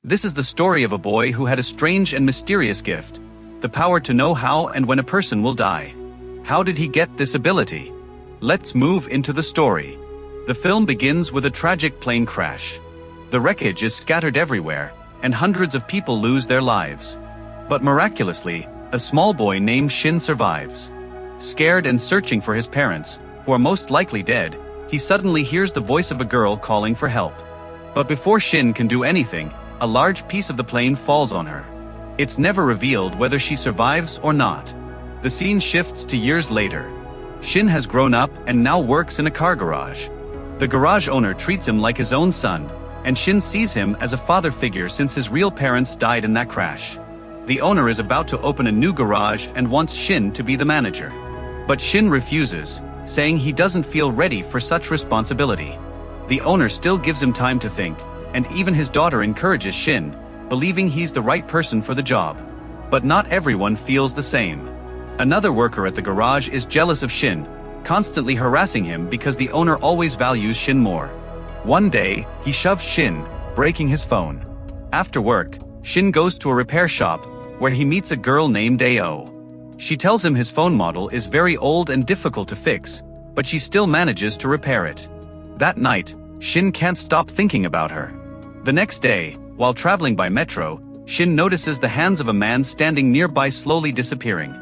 This is the story of a boy who had a strange and mysterious gift, the power to know how and when a person will die. How did he get this ability? Let's move into the story. The film begins with a tragic plane crash. The wreckage is scattered everywhere, and hundreds of people lose their lives. But miraculously, a small boy named Shin survives. Scared and searching for his parents, who are most likely dead, he suddenly hears the voice of a girl calling for help. But before Shin can do anything, a large piece of the plane falls on her. It's never revealed whether she survives or not. The scene shifts to years later. Shin has grown up and now works in a car garage. The garage owner treats him like his own son, and Shin sees him as a father figure since his real parents died in that crash. The owner is about to open a new garage and wants Shin to be the manager. But Shin refuses, saying he doesn't feel ready for such responsibility. The owner still gives him time to think, and even his daughter encourages Shin, believing he's the right person for the job. But not everyone feels the same. Another worker at the garage is jealous of Shin, constantly harassing him because the owner always values Shin more. One day, he shoves Shin, breaking his phone. After work, Shin goes to a repair shop, where he meets a girl named Ao. She tells him his phone model is very old and difficult to fix, but she still manages to repair it. That night, Shin can't stop thinking about her. The next day, while traveling by metro, Shin notices the hands of a man standing nearby slowly disappearing.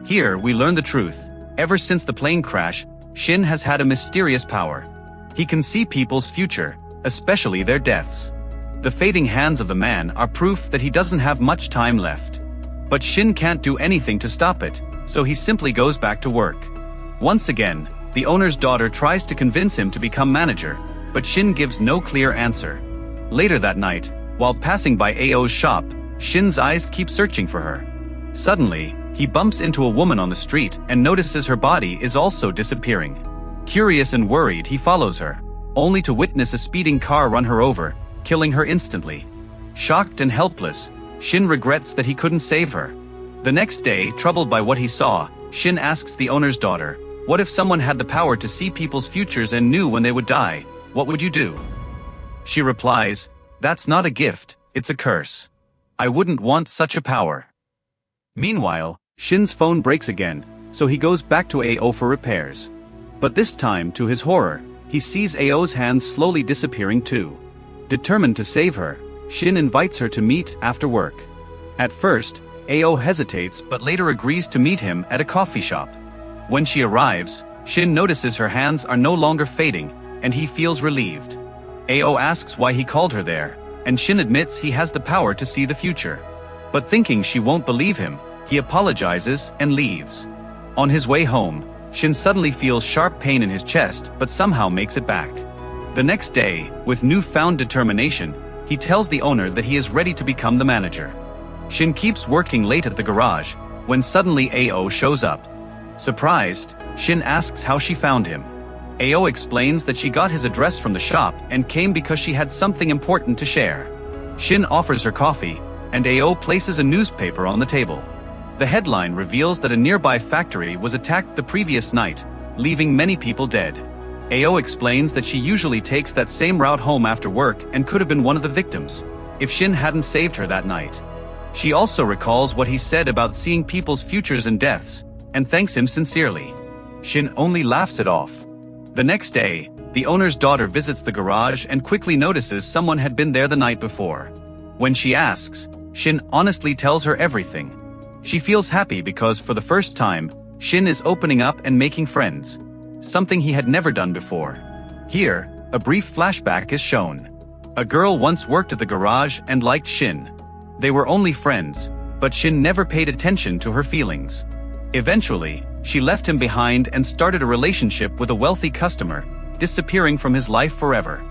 Here, we learn the truth. Ever since the plane crash, Shin has had a mysterious power. He can see people's future, especially their deaths. The fading hands of the man are proof that he doesn't have much time left. But Shin can't do anything to stop it, so he simply goes back to work. Once again, the owner's daughter tries to convince him to become manager, but Shin gives no clear answer. Later that night, while passing by Ao's shop, Shin's eyes keep searching for her. Suddenly, he bumps into a woman on the street and notices her body is also disappearing. Curious and worried, he follows her, only to witness a speeding car run her over, killing her instantly. Shocked and helpless, Shin regrets that he couldn't save her. The next day, troubled by what he saw, Shin asks the owner's daughter, "What if someone had the power to see people's futures and knew when they would die? What would you do?" She replies, "That's not a gift, it's a curse. I wouldn't want such a power." Meanwhile, Shin's phone breaks again, so he goes back to Ao for repairs. But this time, to his horror, he sees Ao's hands slowly disappearing too. Determined to save her, Shin invites her to meet after work. At first, Ao hesitates but later agrees to meet him at a coffee shop. When she arrives, Shin notices her hands are no longer fading, and he feels relieved. Ao asks why he called her there, and Shin admits he has the power to see the future. But thinking she won't believe him, he apologizes and leaves. On his way home, Shin suddenly feels sharp pain in his chest but somehow makes it back. The next day, with newfound determination, he tells the owner that he is ready to become the manager. Shin keeps working late at the garage, when suddenly Ao shows up. Surprised, Shin asks how she found him. Ao explains that she got his address from the shop and came because she had something important to share. Shin offers her coffee, and Ao places a newspaper on the table. The headline reveals that a nearby factory was attacked the previous night, leaving many people dead. Ao explains that she usually takes that same route home after work and could have been one of the victims, if Shin hadn't saved her that night. She also recalls what he said about seeing people's futures and deaths, and thanks him sincerely. Shin only laughs it off. The next day, the owner's daughter visits the garage and quickly notices someone had been there the night before. When she asks, Shin honestly tells her everything. She feels happy because for the first time, Shin is opening up and making friends, something he had never done before. Here, a brief flashback is shown. A girl once worked at the garage and liked Shin. They were only friends, but Shin never paid attention to her feelings. Eventually, she left him behind and started a relationship with a wealthy customer, disappearing from his life forever.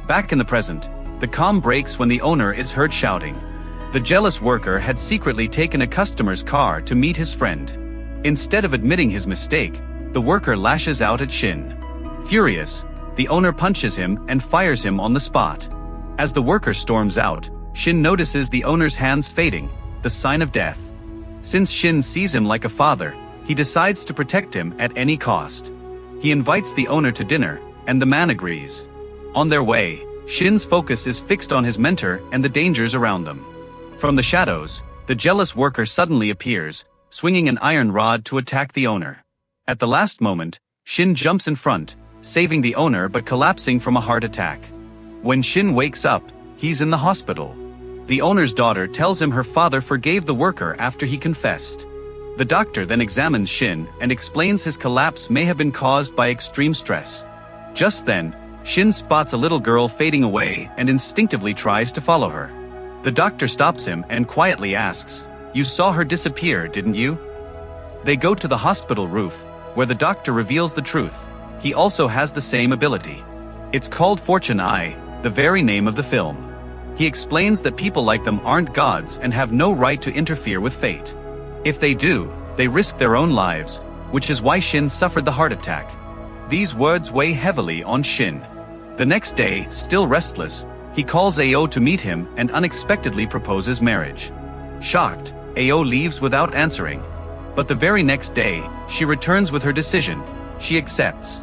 Back in the present, the calm breaks when the owner is heard shouting. The jealous worker had secretly taken a customer's car to meet his friend. Instead of admitting his mistake, the worker lashes out at Shin. Furious, the owner punches him and fires him on the spot. As the worker storms out, Shin notices the owner's hands fading, the sign of death. Since Shin sees him like a father, he decides to protect him at any cost. He invites the owner to dinner, and the man agrees. On their way, Shin's focus is fixed on his mentor and the dangers around them. From the shadows, the jealous worker suddenly appears, swinging an iron rod to attack the owner. At the last moment, Shin jumps in front, saving the owner but collapsing from a heart attack. When Shin wakes up, he's in the hospital. The owner's daughter tells him her father forgave the worker after he confessed. The doctor then examines Shin and explains his collapse may have been caused by extreme stress. Just then, Shin spots a little girl fading away and instinctively tries to follow her. The doctor stops him and quietly asks, "You saw her disappear, didn't you?" They go to the hospital roof, where the doctor reveals the truth. He also has the same ability. It's called Fortune Eye, the very name of the film. He explains that people like them aren't gods and have no right to interfere with fate. If they do, they risk their own lives, which is why Shin suffered the heart attack. These words weigh heavily on Shin. The next day, still restless, he calls Ao to meet him and unexpectedly proposes marriage. Shocked, Ao leaves without answering. But the very next day, she returns with her decision. She accepts.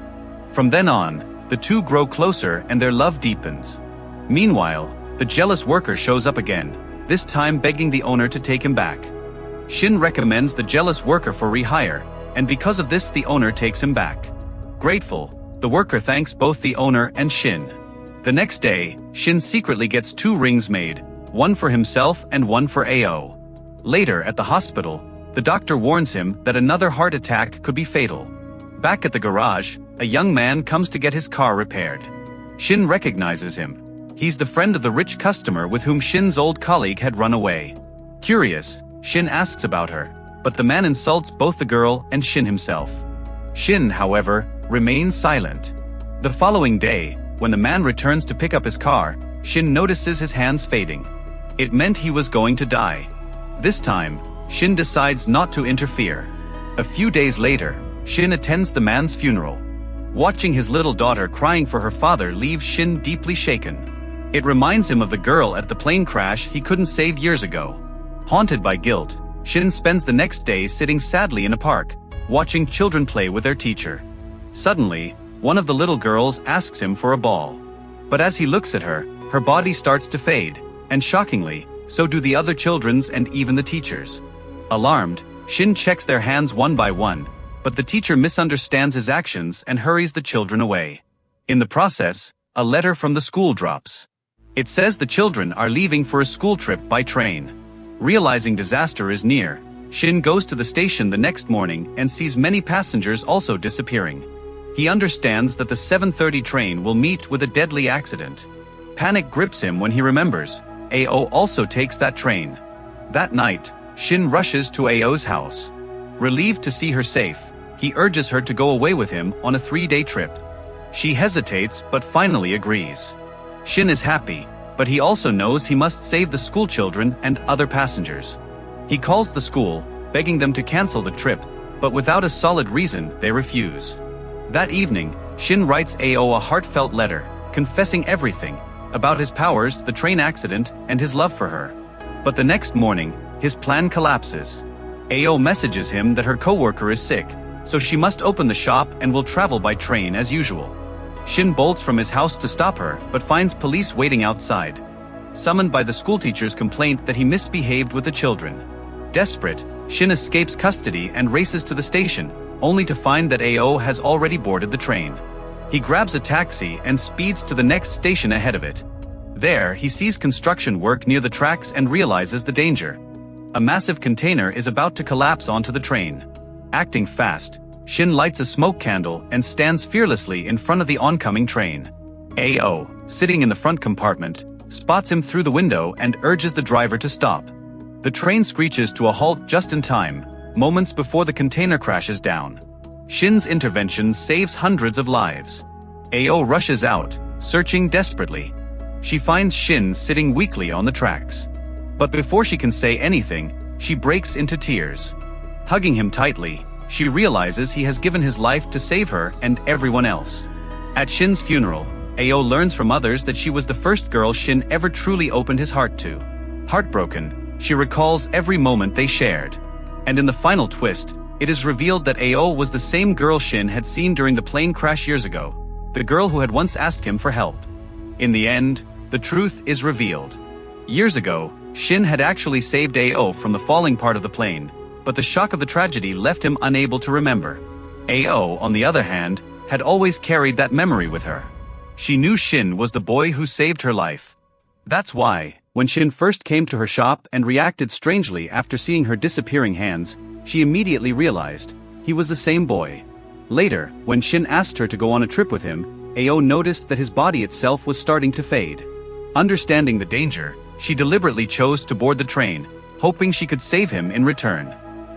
From then on, the two grow closer and their love deepens. Meanwhile, the jealous worker shows up again, this time begging the owner to take him back. Shin recommends the jealous worker for rehire, and because of this the owner takes him back. Grateful, the worker thanks both the owner and Shin. The next day, Shin secretly gets 2 rings made, one for himself and one for Ao. Later at the hospital, the doctor warns him that another heart attack could be fatal. Back at the garage, a young man comes to get his car repaired. Shin recognizes him. He's the friend of the rich customer with whom Shin's old colleague had run away. Curious, Shin asks about her, but the man insults both the girl and Shin himself. Shin, however, remains silent. The following day, when the man returns to pick up his car, Shin notices his hands fading. It meant he was going to die. This time, Shin decides not to interfere. A few days later, Shin attends the man's funeral. Watching his little daughter crying for her father leaves Shin deeply shaken. It reminds him of the girl at the plane crash he couldn't save years ago. Haunted by guilt, Shin spends the next day sitting sadly in a park, watching children play with their teacher. Suddenly, one of the little girls asks him for a ball. But as he looks at her, her body starts to fade, and shockingly, so do the other children's and even the teacher's. Alarmed, Shin checks their hands one by one, but the teacher misunderstands his actions and hurries the children away. In the process, a letter from the school drops. It says the children are leaving for a school trip by train. Realizing disaster is near, Shin goes to the station the next morning and sees many passengers also disappearing. He understands that the 7:30 train will meet with a deadly accident. Panic grips him when he remembers Ao also takes that train. That night, Shin rushes to Ao's house. Relieved to see her safe, he urges her to go away with him on a 3-day trip. She hesitates but finally agrees. Shin is happy, but he also knows he must save the school children and other passengers. He calls the school, begging them to cancel the trip, but without a solid reason, they refuse. That evening, Shin writes Ao a heartfelt letter, confessing everything, about his powers, the train accident, and his love for her. But the next morning, his plan collapses. Ao messages him that her coworker is sick, so she must open the shop and will travel by train as usual. Shin bolts from his house to stop her, but finds police waiting outside. Summoned by the schoolteacher's complaint that he misbehaved with the children. Desperate, Shin escapes custody and races to the station, only to find that Ao has already boarded the train. He grabs a taxi and speeds to the next station ahead of it. There, he sees construction work near the tracks and realizes the danger. A massive container is about to collapse onto the train. Acting fast, Shin lights a smoke candle and stands fearlessly in front of the oncoming train. Ao, sitting in the front compartment, spots him through the window and urges the driver to stop. The train screeches to a halt just in time, moments before the container crashes down. Shin's intervention saves hundreds of lives. Ao rushes out, searching desperately. She finds Shin sitting weakly on the tracks. But before she can say anything, she breaks into tears. Hugging him tightly, she realizes he has given his life to save her and everyone else. At Shin's funeral, Ao learns from others that she was the first girl Shin ever truly opened his heart to. Heartbroken, she recalls every moment they shared. And in the final twist, it is revealed that Ao was the same girl Shin had seen during the plane crash years ago, the girl who had once asked him for help. In the end, the truth is revealed. Years ago, Shin had actually saved Ao from the falling part of the plane, but the shock of the tragedy left him unable to remember. Ao, on the other hand, had always carried that memory with her. She knew Shin was the boy who saved her life. That's why, when Shin first came to her shop and reacted strangely after seeing her disappearing hands, she immediately realized he was the same boy. Later, when Shin asked her to go on a trip with him, Ao noticed that his body itself was starting to fade. Understanding the danger, she deliberately chose to board the train, hoping she could save him in return.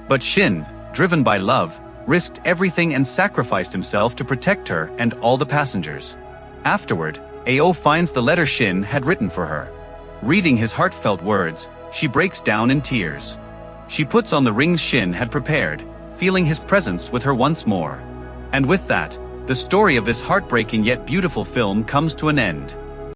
But Shin, driven by love, risked everything and sacrificed himself to protect her and all the passengers. Afterward, Ao finds the letter Shin had written for her. Reading his heartfelt words, she breaks down in tears. She puts on the rings Shin had prepared, feeling his presence with her once more. And with that, the story of this heartbreaking yet beautiful film comes to an end.